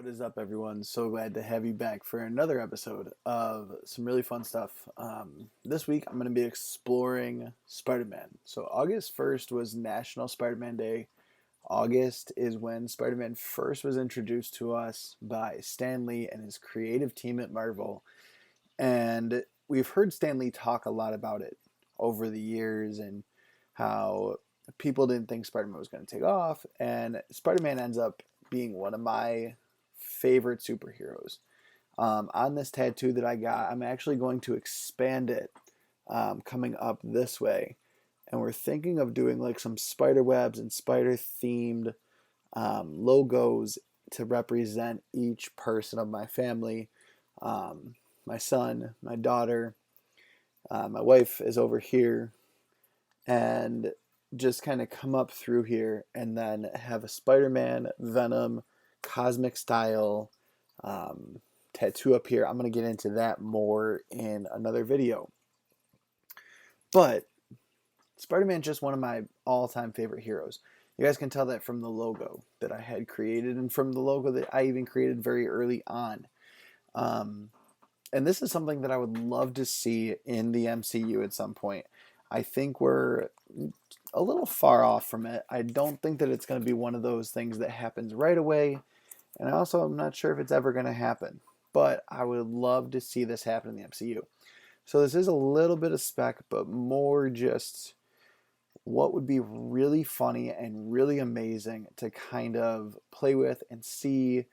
What is up, everyone? So glad to have you back for another episode of some really fun stuff. This week, I'm going to be exploring Spider-Man. So August 1st was National Spider-Man Day. August is when Spider-Man first was introduced to us by Stan Lee and his creative team at Marvel. And we've heard Stan Lee talk a lot about it over the years and how people didn't think Spider-Man was going to take off. And Spider-Man ends up being one of my favorite superheroes. On this tattoo that I got, I'm actually going to expand it coming up this way. And we're thinking of doing like some spider webs and spider themed logos to represent each person of my family. My son, my daughter, my wife is over here, and just kind of come up through here and then have a Spider-Man, Venom, cosmic style tattoo up here. I'm going to get into that more in another video. But Spider-Man is just one of my all-time favorite heroes. You guys can tell that from the logo that I had created and from the logo that I even created very early on. And this is something that I would love to see in the MCU at some point. I think we're a little far off from it. I don't think that it's going to be one of those things that happens right away. And also, I'm not sure if it's ever going to happen. But I would love to see this happen in the MCU. So this is a little bit of spec, but more just what would be really funny and really amazing to kind of play with and see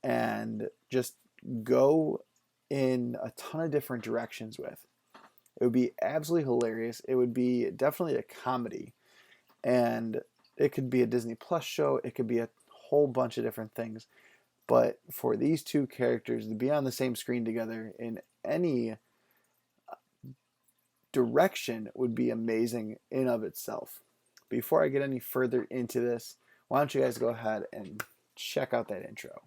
and just go in a ton of different directions with. It would be absolutely hilarious. It would be definitely a comedy. And it could be a Disney Plus show. It could be a whole bunch of different things. But for these two characters to be on the same screen together in any direction would be amazing in of itself. Before I get any further into this, why don't you guys go ahead and check out that intro.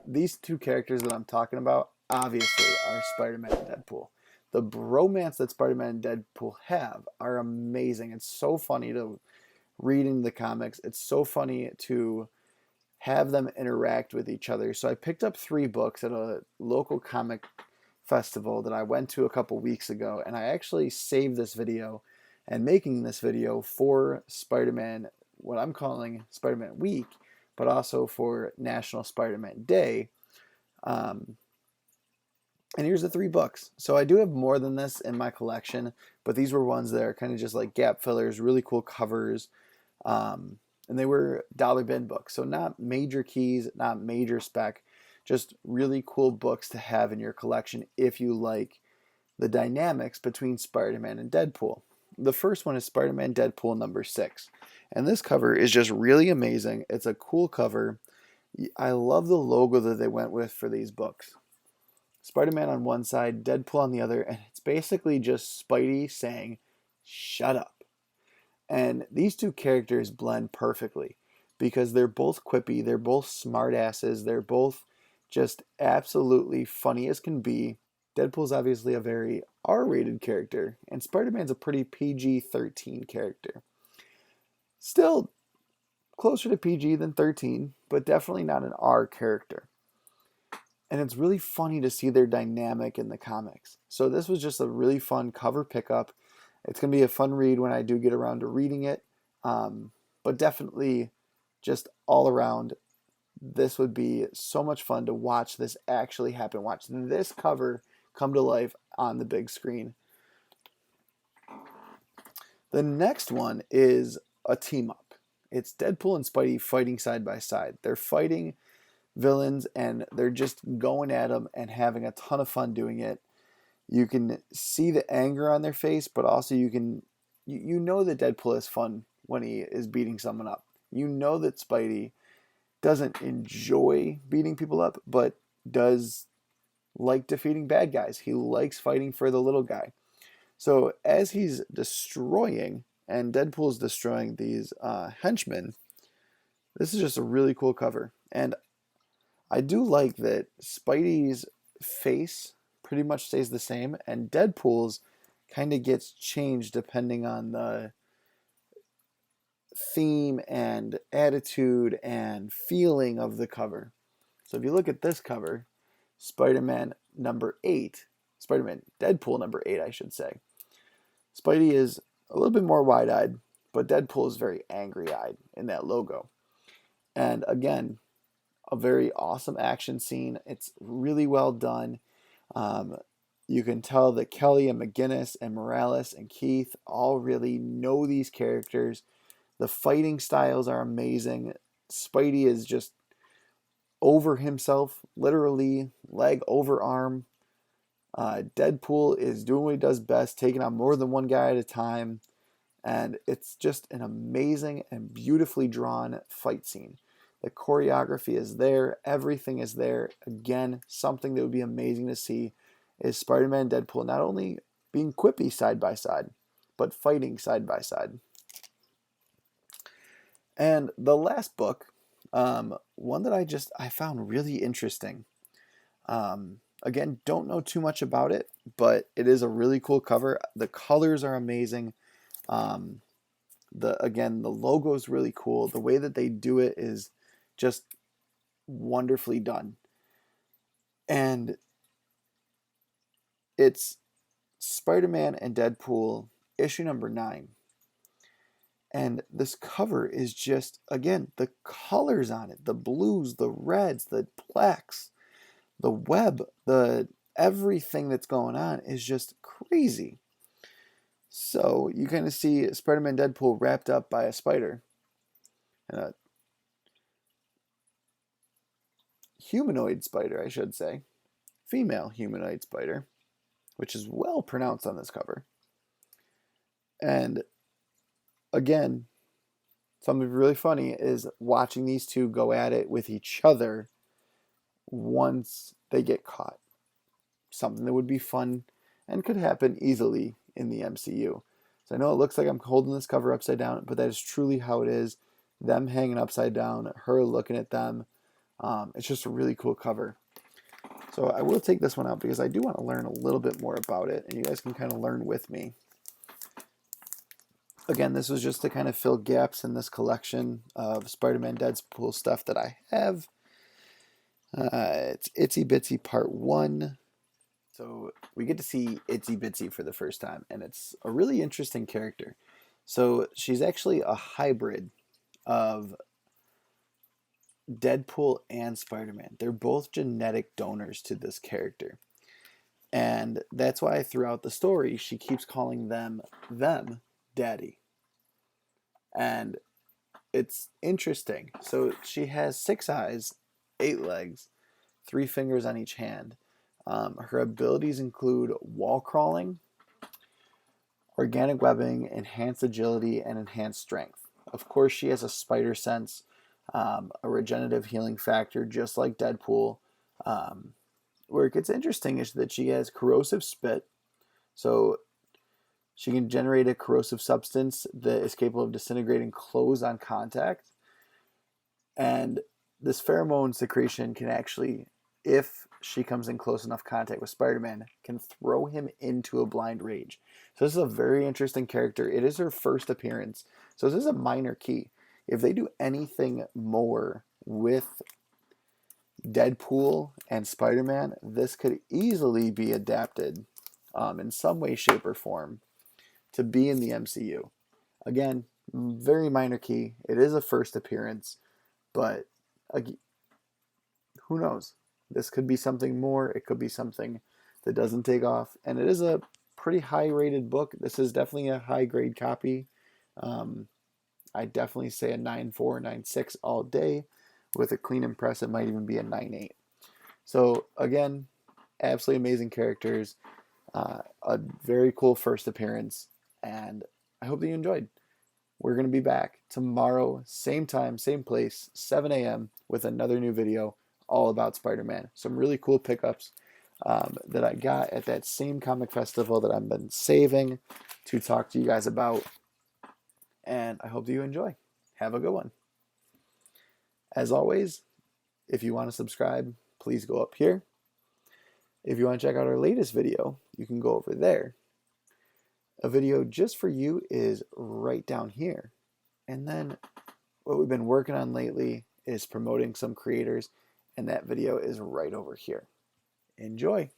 These two characters that I'm talking about obviously are Spider-Man and Deadpool. The bromance that Spider-Man and Deadpool have are amazing. It's so funny to read in the comics. It's so funny to have them interact with each other. So I picked up 3 books at a local comic festival that I went to a couple weeks ago, and I actually saved this video and making this video for Spider-Man, what I'm calling Spider-Man Week, but also for National Spider-Man Day. And here's the 3 books. So I do have more than this in my collection, but these were ones that are kind of just like gap fillers, really cool covers. And they were dollar bin books. So not major keys, not major spec, just really cool books to have in your collection if you like the dynamics between Spider-Man and Deadpool. The first one is Spider-Man Deadpool number 6. And this cover is just really amazing. It's a cool cover. I love the logo that they went with for these books. Spider-Man on one side, Deadpool on the other, and it's basically just Spidey saying, "Shut up." And these two characters blend perfectly because they're both quippy, they're both smartasses, they're both just absolutely funny as can be. Deadpool's obviously a very R-rated character, and Spider-Man's a pretty PG-13 character. Still closer to PG than 13, but definitely not an R character. And it's really funny to see their dynamic in the comics. So this was just a really fun cover pickup. It's going to be a fun read when I do get around to reading it. But definitely just all around, this would be so much fun to watch this actually happen. Watch this cover come to life on the big screen. The next one is a team up. It's Deadpool and Spidey fighting side by side. They're fighting villains and they're just going at them and having a ton of fun doing it. You can see the anger on their face, but also you know that Deadpool is fun when he is beating someone up. You know that Spidey doesn't enjoy beating people up, but does like defeating bad guys. He likes fighting for the little guy. So as he's destroying, and Deadpool's destroying these henchmen, this is just a really cool cover. And I do like that Spidey's face pretty much stays the same, and Deadpool's kind of gets changed depending on the theme and attitude and feeling of the cover. So if you look at this cover, Spider-Man number 8, Spider-Man Deadpool number 8, I should say. Spidey is a little bit more wide-eyed, but Deadpool is very angry-eyed in that logo. And again, a very awesome action scene. It's really well done. You can tell that Kelly and McGinnis and Morales and Keith all really know these characters. The fighting styles are amazing. Spidey is just over himself, literally leg over arm. Deadpool is doing what he does best, taking on more than one guy at a time. And it's just an amazing and beautifully drawn fight scene. The choreography is there. Everything is there. Again, something that would be amazing to see is Spider-Man and Deadpool not only being quippy side by side, but fighting side by side. And the last book, one that I found really interesting. Again, don't know too much about it, but it is a really cool cover. The colors are amazing. The logo is really cool. The way that they do it is just wonderfully done. And it's Spider-Man and Deadpool issue number 9. And this cover is just, again, the colors on it, the blues, the reds, the blacks, the web, the everything that's going on is just crazy. So you kind of see Spider-Man Deadpool wrapped up by a spider. And a humanoid spider, I should say. Female humanoid spider, which is well pronounced on this cover. And again, something really funny is watching these two go at it with each other once they get caught. Something that would be fun and could happen easily in the MCU. So I know it looks like I'm holding this cover upside down, but that is truly how it is. Them hanging upside down, her looking at them. It's just a really cool cover. So I will take this one out because I do want to learn a little bit more about it, and you guys can kind of learn with me. Again, this was just to kind of fill gaps in this collection of Spider-Man Deadpool stuff that I have. It's Itsy Bitsy Part 1. So we get to see Itsy Bitsy for the first time, and it's a really interesting character. So she's actually a hybrid of Deadpool and Spider-Man. They're both genetic donors to this character. And that's why throughout the story, she keeps calling them Daddy. And it's interesting. So she has 6 eyes, 8 legs, 3 fingers on each hand. Her abilities include wall crawling, organic webbing, enhanced agility, and enhanced strength. Of course, she has a spider sense, a regenerative healing factor, just like Deadpool. Where it gets interesting is that she has corrosive spit, so she can generate a corrosive substance that is capable of disintegrating clothes on contact. And this pheromone secretion can actually, if she comes in close enough contact with Spider-Man, can throw him into a blind rage. So this is a very interesting character. It is her first appearance. So this is a minor key. If they do anything more with Deadpool and Spider-Man, this could easily be adapted in some way, shape, or form to be in the MCU. Again, very minor key. It is a first appearance, but who knows? This could be something more. It could be something that doesn't take off. And it is a pretty high-rated book. This is definitely a high-grade copy. I definitely say a 9.4, 9.6 all day. With a clean and press, it might even be a 9.8. So again, absolutely amazing characters. A very cool first appearance. And I hope that you enjoyed. we're going to be back tomorrow, same time, same place, 7 a.m. with another new video all about Spider-Man. Some really cool pickups that I got at that same comic festival that I've been saving to talk to you guys about. And I hope that you enjoy. Have a good one. As always, if you want to subscribe, please go up here. If you want to check out our latest video, you can go over there. A video just for you is right down here. And then what we've been working on lately is promoting some creators, and that video is right over here. Enjoy.